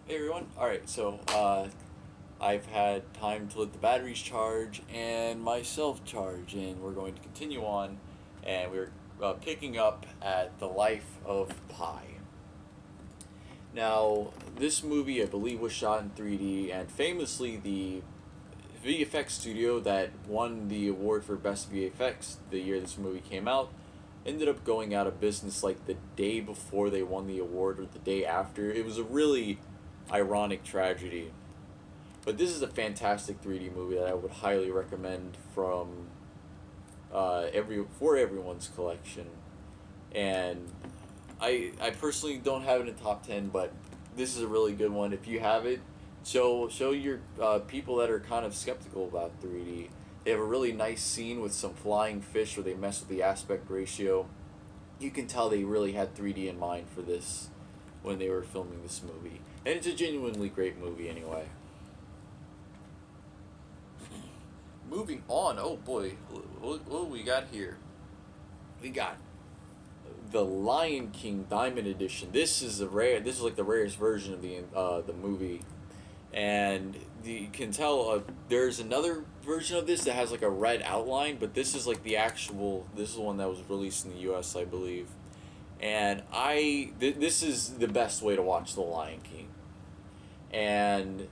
Hey everyone. Alright, so I've had time to let the batteries charge and myself charge, and we're going to continue on. And we're picking up at The Life of Pi. Now, this movie I believe was shot in 3D, and famously, the VFX studio that won the award for Best VFX the year this movie came out ended up going out of business like the day before they won the award or the day after. It was a really ironic tragedy. But this is a fantastic 3D movie that I would highly recommend from for everyone's collection. And I personally don't have it in top 10, but this is a really good one. If you have it, show your people that are kind of skeptical about 3D. They have a really nice scene with some flying fish where they mess with the aspect ratio. You can tell they really had 3D in mind for this when they were filming this movie. And it's a genuinely great movie anyway. Moving on, oh boy, what do we got here? We got the Lion King Diamond Edition. This is like the rarest version of the movie. And you can tell there's another version of this that has like a red outline, but this is like this is the one that was released in the US, I believe. And this is the best way to watch The Lion King. And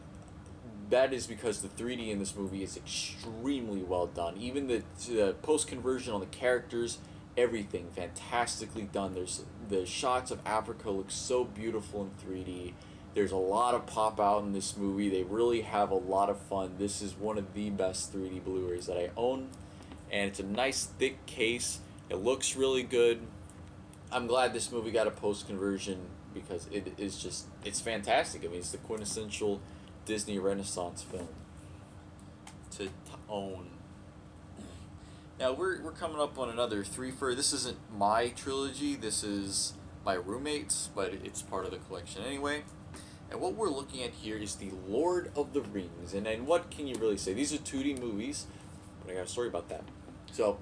that is because the 3D in this movie is extremely well done. Even the post-conversion on the characters, everything fantastically done. There's the shots of Africa look so beautiful in 3D. There's a lot of pop out in this movie. They really have a lot of fun. This is one of the best 3D Blu-rays that I own. And it's a nice thick case. It looks really good. I'm glad this movie got a post-conversion because it's fantastic. I mean, it's the quintessential Disney Renaissance film to own. Now we're coming up on another three-fer. This isn't my trilogy. This is my roommate's, but it's part of the collection anyway. And what we're looking at here is the Lord of the Rings. And what can you really say? These are 2D movies, but I got a story about that. So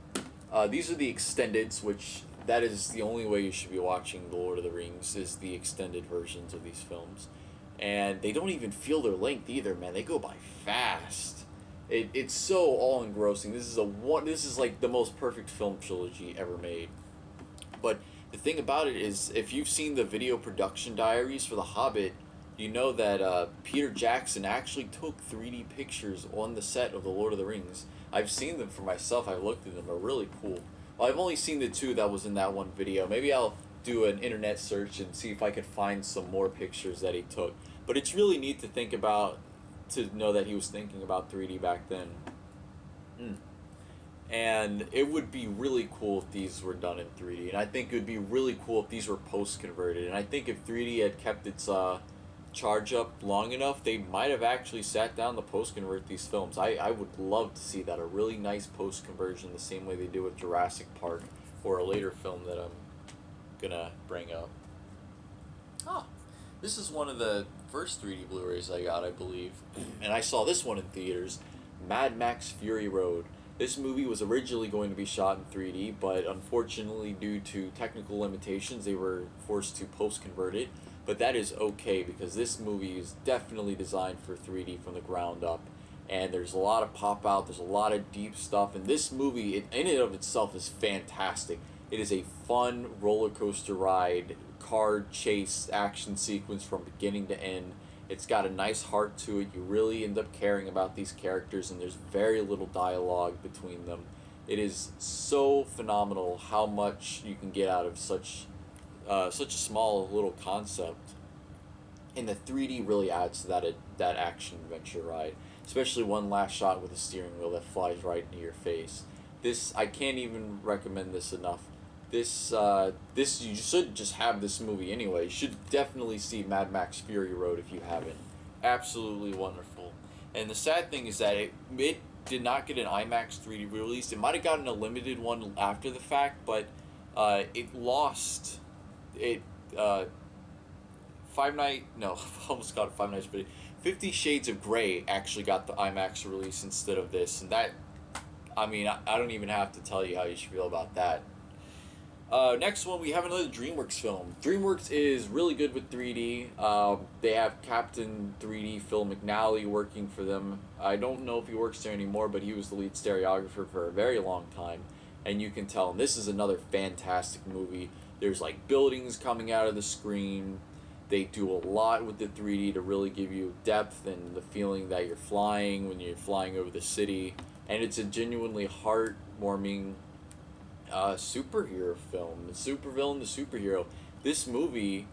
these are the extendeds, which that is the only way you should be watching The Lord of the Rings, is the extended versions of these films. And they don't even feel their length either, man. They go by fast. It's so all engrossing. This is like the most perfect film trilogy ever made. But the thing about it is, if you've seen the video production diaries for The Hobbit, you know that Peter Jackson actually took 3D pictures on the set of The Lord of the Rings. I've seen them for myself. I've looked at them. They're really cool. Well, I've only seen the two that was in that one video. Maybe I'll do an internet search and see if I could find some more pictures that he took. But it's really neat to think about, to know that he was thinking about 3D back then. And it would be really cool if these were done in 3D. And I think it would be really cool if these were post-converted. And I think if 3D had kept its charge up long enough, they might have actually sat down to post-convert these films. I would love to see that, a really nice post-conversion, the same way they do with Jurassic Park, or a later film that I'm gonna bring up. Ah, this is one of the first 3D Blu-rays I got, I believe. And I saw this one in theaters, Mad Max Fury Road. This movie was originally going to be shot in 3D, but unfortunately, due to technical limitations, they were forced to post-convert it. But that is okay, because this movie is definitely designed for 3D from the ground up. And there's a lot of pop-out, there's a lot of deep stuff. And this movie, in and of itself, is fantastic. It is a fun roller coaster ride, car chase action sequence from beginning to end. It's got a nice heart to it. You really end up caring about these characters, and there's very little dialogue between them. It is so phenomenal how much you can get out of such a small little concept. And the 3D really adds to that action adventure ride, especially one last shot with a steering wheel that flies right into your face. I can't even recommend this enough. This you should just have this movie anyway. You should definitely see Mad Max Fury Road if you haven't. Absolutely wonderful. And the sad thing is that it did not get an IMAX 3D release. It might have gotten a limited one after the fact, but it lost it. Almost got Five Nights, but 50 Shades of Grey actually got the IMAX release instead of this, and that, I mean, I don't even have to tell you how you should feel about that. Next one, we have another DreamWorks film. DreamWorks is really good with 3D. They have Captain 3D Phil McNally working for them. I don't know if he works there anymore, but he was the lead stereographer for a very long time. And you can tell, and this is another fantastic movie. There's like buildings coming out of the screen. They do a lot with the 3D to really give you depth and the feeling that you're flying when you're flying over the city. And it's a genuinely heartwarming superhero film. The supervillain, the superhero. This movie,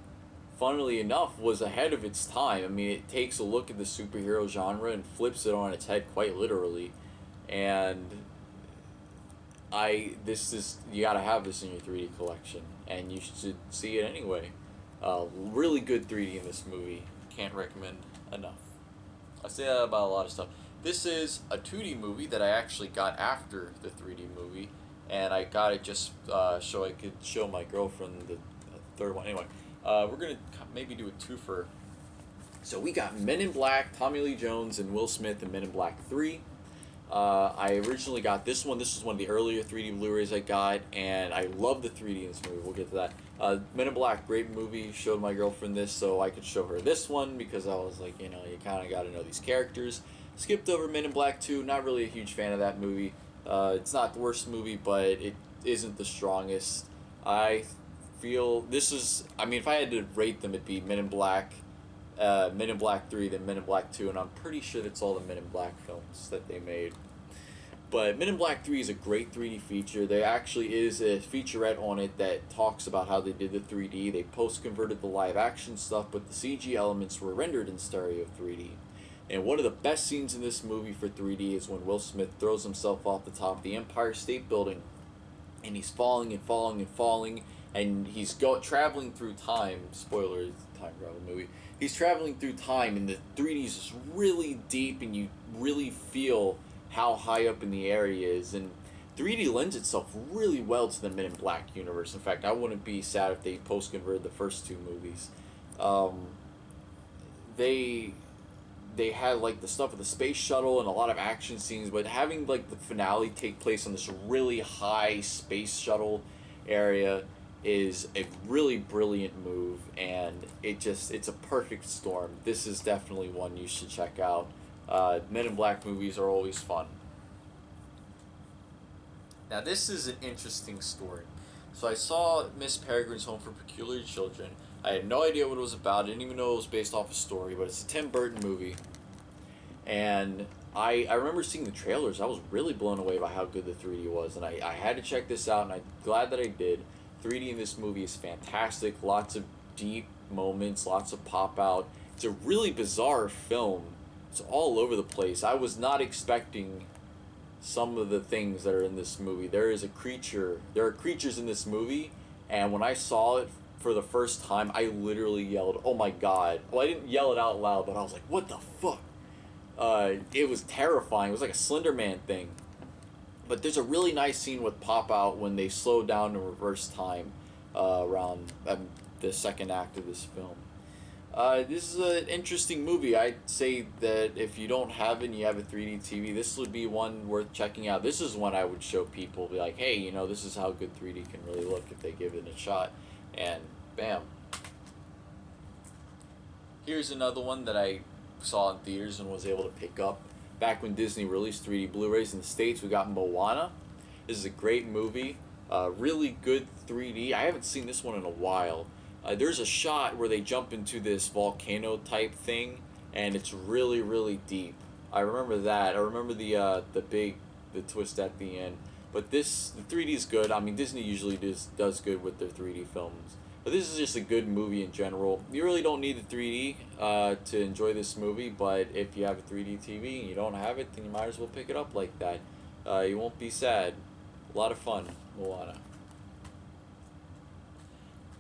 funnily enough, was ahead of its time. I mean, it takes a look at the superhero genre and flips it on its head quite literally. And this is, you gotta have this in your 3D collection, and you should see it anyway. Really good 3D in this movie. Can't recommend enough. I say that about a lot of stuff. This is a 2D movie that I actually got after the 3D movie, and I got it just so I could show my girlfriend the third one. Anyway, we're gonna maybe do a twofer. So we got Men in Black, Tommy Lee Jones, and Will Smith in Men in Black 3. I originally got this one. This was one of the earlier 3D Blu-rays I got, and I love the 3D in this movie. We'll get to that. Men in Black, great movie. Showed my girlfriend this so I could show her this one because I was like, you know, you kind of got to know these characters. Skipped over Men in Black 2. Not really a huge fan of that movie. It's not the worst movie, but it isn't the strongest. I feel this is, I mean, if I had to rate them, it'd be Men in Black 3, then Men in Black 2, and I'm pretty sure that's all the Men in Black films that they made. But Men in Black 3 is a great 3D feature. There actually is a featurette on it that talks about how they did the 3D. They post-converted the live-action stuff, but the CG elements were rendered in stereo 3D. And one of the best scenes in this movie for 3D is when Will Smith throws himself off the top of the Empire State Building, and he's falling and falling and falling, and he's traveling through time. Spoiler, it's a time travel movie. He's traveling through time, and the 3D is just really deep, and you really feel how high up in the air he is. And 3D lends itself really well to the Men in Black universe. In fact, I wouldn't be sad if they post-converted the first two movies. They had like the stuff with the space shuttle and a lot of action scenes, but having like the finale take place on this really high space shuttle area is a really brilliant move, and it's a perfect storm. This is definitely one you should check out. Men in Black movies are always fun. Now this is an interesting story. So I saw Miss Peregrine's Home for Peculiar Children. I had no idea what it was about. I didn't even know it was based off a story, but it's a Tim Burton movie. And I remember seeing the trailers. I was really blown away by how good the 3D was, and I had to check this out, and I'm glad that I did. 3D in this movie is fantastic. Lots of deep moments, lots of pop out. It's a really bizarre film. It's all over the place. I was not expecting some of the things that are in this movie. There are creatures in this movie, and when I saw it for the first time, I literally yelled, "Oh my god." Well, I didn't yell it out loud, but I was like, "What the fuck?" It was terrifying. It was like a Slender Man thing. But there's a really nice scene with Pop Out when they slow down in reverse time around the second act of this film. This is an interesting movie. I'd say that if you don't have it and you have a 3D TV, this would be one worth checking out. This is one I would show people, be like, hey, you know, this is how good 3D can really look if they give it a shot. And bam. Here's another one that I saw in theaters and was able to pick up. Back when Disney released 3D Blu-rays in the States, we got Moana. This is a great movie. Really good 3D. I haven't seen this one in a while. There's a shot where they jump into this volcano type thing, and it's really, really deep. I remember that. I remember the twist at the end. But the 3D is good. I mean, Disney usually does good with their 3D films. But this is just a good movie in general. You really don't need the 3D to enjoy this movie, but if you have a 3D TV and you don't have it, then you might as well pick it up like that. You won't be sad. A lot of fun. Moana.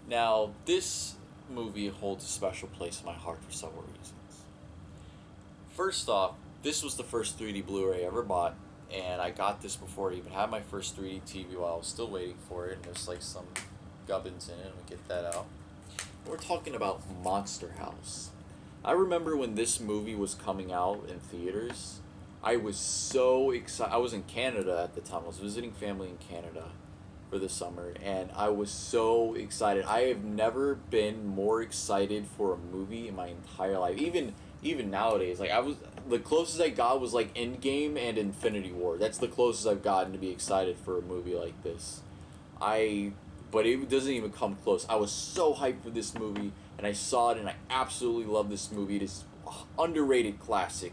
Now, this movie holds a special place in my heart for several reasons. First off, this was the first 3D Blu-ray I ever bought, and I got this before I even had my first 3D TV while I was still waiting for it, and there's like some gubbins in it. Let me get that out. We're talking about Monster House. I remember when this movie was coming out in theaters, I was so excited. I was in Canada at the time. I was visiting family in Canada, for the summer, and I was so excited. I have never been more excited for a movie in my entire life. Even nowadays, like I was the closest I got was like Endgame and Infinity War. That's the closest I've gotten to be excited for a movie like this. I but it doesn't even come close. I was so hyped for this movie, and I saw it, and I absolutely love this movie. It is underrated classic.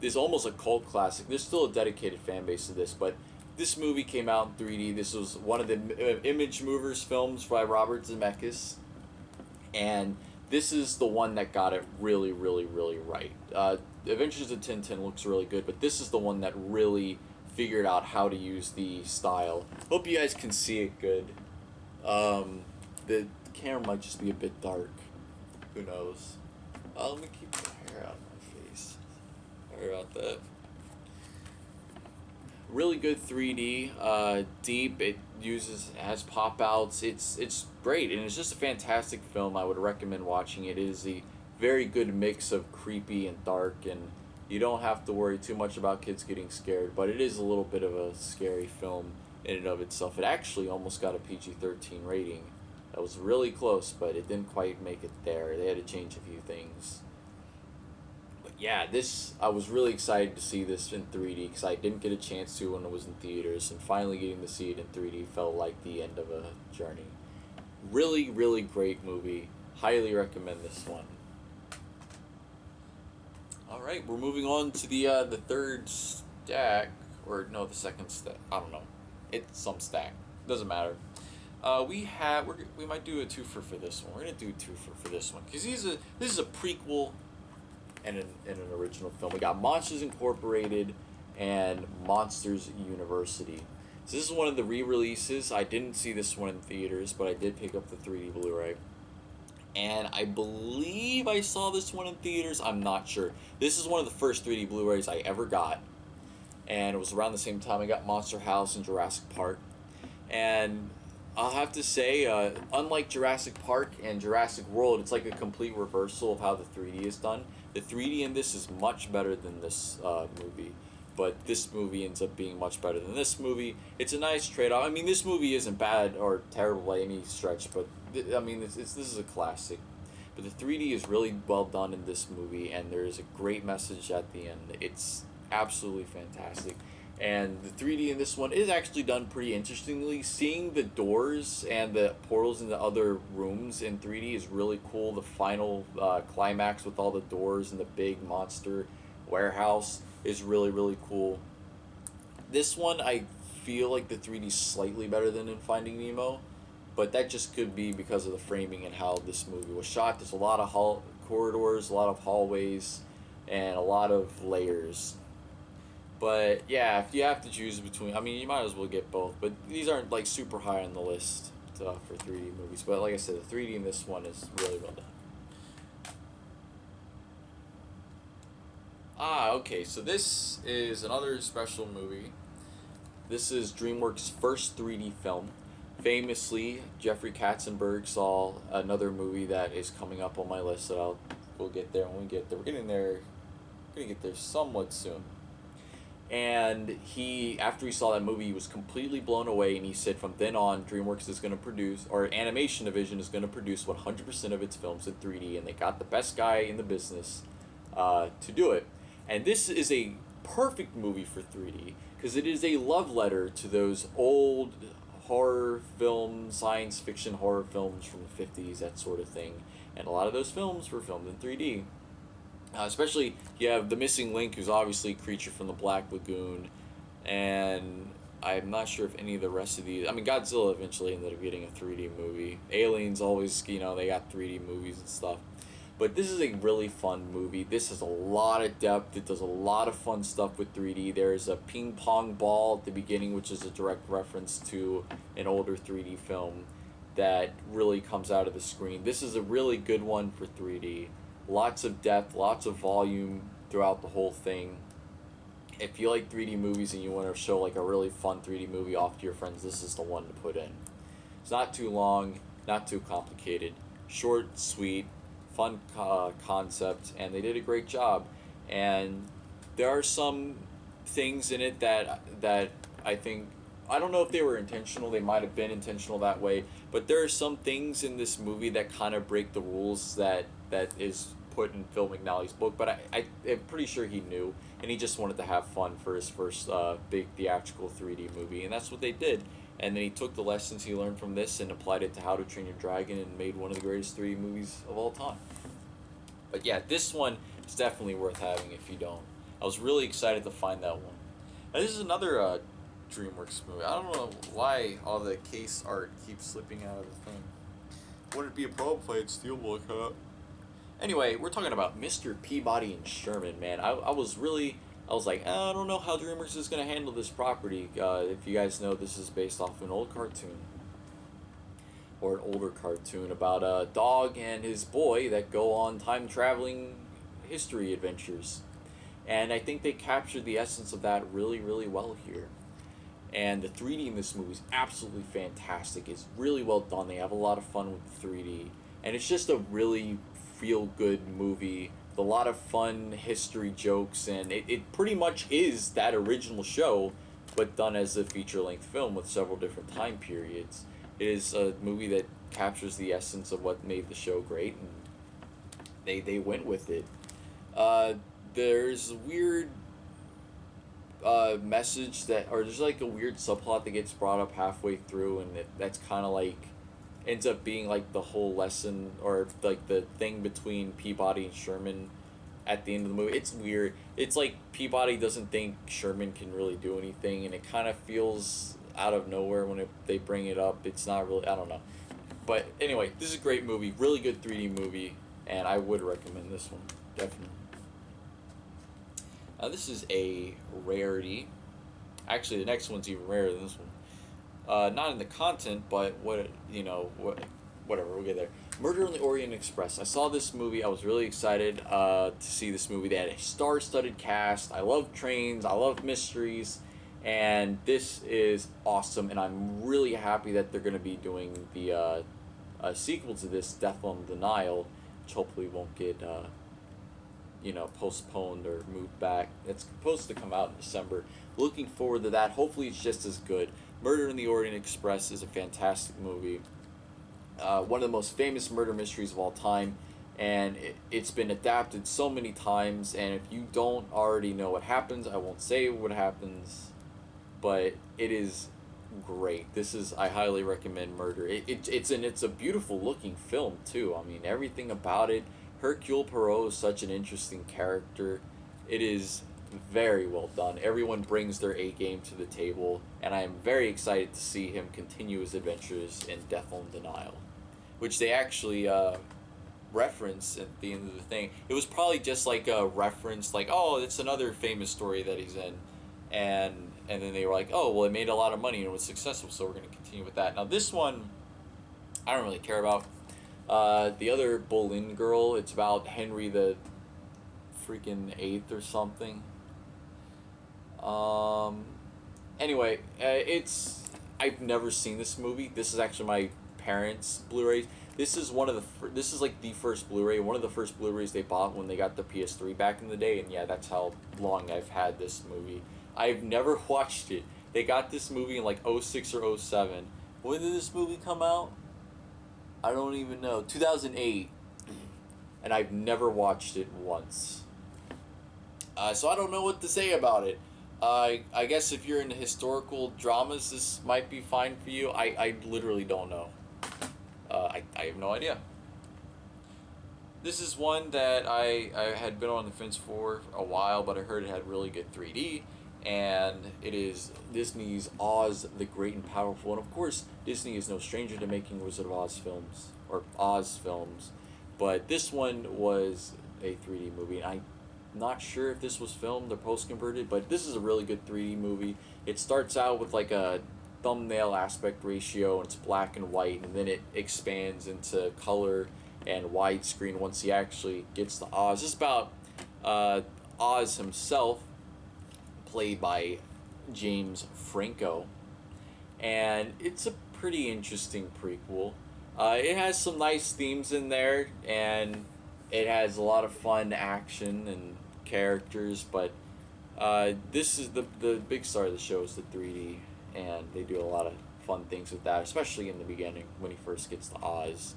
It's almost a cult classic. There's still a dedicated fan base to this, but this movie came out in 3D. This was one of the Image Movers films by Robert Zemeckis, and this is the one that got it really, really, really right. Adventures of Tintin looks really good, but this is the one that really figured out how to use the style. Hope you guys can see it good. The camera might just be a bit dark. Who knows? Let me keep the hair out of my face. Sorry about that. Really good 3D, deep. It has pop outs. It's great, and it's just a fantastic film. I would recommend watching it. It is a very good mix of creepy and dark, and you don't have to worry too much about kids getting scared. But it is a little bit of a scary film in and of itself. It actually almost got a PG-13 rating. That was really close, but it didn't quite make it there. They had to change a few things. Yeah, I was really excited to see this in 3D because I didn't get a chance to when it was in theaters, and finally getting to see it in 3D felt like the end of a journey. Really, really great movie. Highly recommend this one. All right, we're moving on to the third stack, or no, the second stack. I don't know. It's some stack. Doesn't matter. We might do a twofer for this one. We're gonna do a twofer for this one because this is a prequel and an original film. We got Monsters Incorporated and Monsters University. So this is one of the re-releases. I didn't see this one in theaters, but I did pick up the 3D Blu-ray. And I believe I saw this one in theaters. I'm not sure. This is one of the first 3D Blu-rays I ever got. And it was around the same time I got Monster House and Jurassic Park. And I'll have to say, unlike Jurassic Park and Jurassic World, it's like a complete reversal of how the 3D is done. The 3D in this is much better than this movie, but this movie ends up being much better than this movie. It's a nice trade-off. I mean, this movie isn't bad or terrible by any stretch, but this is a classic. But the 3D is really well done in this movie, and there's a great message at the end. It's absolutely fantastic. And the 3D in this one is actually done pretty interestingly. Seeing the doors and the portals in the other rooms in 3D is really cool. The final climax with all the doors and the big monster warehouse is really, really cool. This one, I feel like the 3D is slightly better than in Finding Nemo, but that just could be because of the framing and how this movie was shot. There's a lot of corridors, a lot of hallways, and a lot of layers. But yeah, if you have to choose between, I mean, you might as well get both. But these aren't like super high on the list for 3D movies. But like I said, the 3D in this one is really well done. Okay, so this is another special movie. This is DreamWorks' first 3D film. Famously, Jeffrey Katzenberg saw another movie that is coming up on my list that we'll get there when we get there. We're getting there. We're gonna get there somewhat soon. And after he saw that movie, he was completely blown away, and he said from then on, DreamWorks is going to produce, or Animation Division is going to produce 100% of its films in 3D, and they got the best guy in the business to do it. And this is a perfect movie for 3D, because it is a love letter to those old horror films, science fiction horror films from the 50s, that sort of thing. And a lot of those films were filmed in 3D. Especially, you have The Missing Link, who's obviously Creature from the Black Lagoon, and I'm not sure if any of the rest of these... I mean, Godzilla eventually ended up getting a 3D movie. Aliens always, they got 3D movies and stuff. But this is a really fun movie. This has a lot of depth. It does a lot of fun stuff with 3D. There's a ping pong ball at the beginning, which is a direct reference to an older 3D film that really comes out of the screen. This is a really good one for 3D. Lots of depth, lots of volume throughout the whole thing. If you like 3D movies and you want to show like a really fun 3D movie off to your friends, this is the one to put in. It's not too long, not too complicated. Short, sweet, fun concept, and they did a great job. And there are some things in it that I think I don't know if they were intentional. They might have been intentional that way, but there are some things in this movie that kind of break the rules that is put in Phil McNally's book. But I'm pretty sure he knew, and he just wanted to have fun for his first big theatrical 3D movie, and that's what they did. And then he took the lessons he learned from this and applied it to How to Train Your Dragon and made one of the greatest 3D movies of all time. But yeah, this one is definitely worth having if you don't. I was really excited to find that one. Now, this is another DreamWorks movie. I don't know why all the case art keeps slipping out of the thing. Wouldn't it be a problem if I had Steelbook, huh? Anyway, we're talking about Mr. Peabody and Sherman, man. I was like, I don't know how DreamWorks is going to handle this property. If you guys know, this is based off an old cartoon. Or an older cartoon about a dog and his boy that go on time-traveling history adventures. And I think they captured the essence of that really, really well here. And the 3D in this movie is absolutely fantastic. It's really well done. They have a lot of fun with the 3D. And it's just a really feel-good movie with a lot of fun history jokes. And it pretty much is that original show, but done as a feature-length film with several different time periods. It is a movie that captures the essence of what made the show great, and they went with it. There's a weird message or there's like a weird subplot that gets brought up halfway through, and that's kind of like ends up being like the whole lesson, or like the thing between Peabody and Sherman at the end of the movie. It's weird. It's like Peabody doesn't think Sherman can really do anything, and it kind of feels out of nowhere when they bring it up. It's not really, I don't know. But anyway, this is a great movie, really good 3D movie, and I would recommend this one, definitely. This is a rarity. Actually, the next one's even rarer than this one. Not in the content, but whatever, we'll get there. Murder on the Orient Express. I saw this movie. I was really excited to see this movie. They had a star-studded cast. I love trains. I love mysteries. And this is awesome, and I'm really happy that they're going to be doing the sequel to this, Death on the Nile, which hopefully won't get postponed or moved back. It's supposed to come out in December. Looking forward to that. Hopefully it's just as good. Murder in the Orient Express is a fantastic movie. One of the most famous murder mysteries of all time, and it's been adapted so many times, and if you don't already know what happens, I won't say what happens, but it is great. I highly recommend Murder. It's a beautiful looking film too. I mean, everything about it. Hercule Poirot is such an interesting character. It is very well done. Everyone brings their A game to the table, and I am very excited to see him continue his adventures in Death on the Nile, which they actually reference at the end of the thing. It was probably just like a reference, like, oh, it's another famous story that he's in, and then they were like, oh, well, it made a lot of money and it was successful, so we're going to continue with that. Now, this one, I don't really care about. The other Boleyn girl, it's about Henry the freaking 8th or something. Anyway, I've never seen this movie. This is actually my parents' Blu-ray. This is this is like the first Blu-ray, one of the first Blu-rays they bought when they got the PS3 back in the day, and yeah, that's how long I've had this movie. I've never watched it. They got this movie in like 06 or 07. When did this movie come out? I don't even know. 2008. And I've never watched it once. So I don't know what to say about it. I guess if you're into historical dramas, this might be fine for you. I literally don't know. I have no idea. This is one that I had been on the fence for a while, but I heard it had really good 3D. And it is Disney's Oz the Great and Powerful. And of course, Disney is no stranger to making Wizard of Oz films, or Oz films. But this one was a 3D movie. And I'm not sure if this was filmed or post-converted, but this is a really good 3D movie. It starts out with like a thumbnail aspect ratio, and it's black and white, and then it expands into color and widescreen once he actually gets to Oz. It's about Oz himself, played by James Franco, and it's a pretty interesting prequel. It has some nice themes in there, and it has a lot of fun action and characters, but this is the big star of the show is the 3D. and they do a lot of fun things with that, especially in the beginning when he first gets to Oz.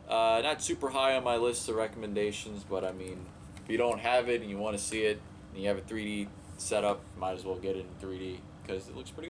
Not super high on my list of recommendations, but I mean, if you don't have it and you want to see it, and you have a 3D setup, might as well get it in 3D because it looks pretty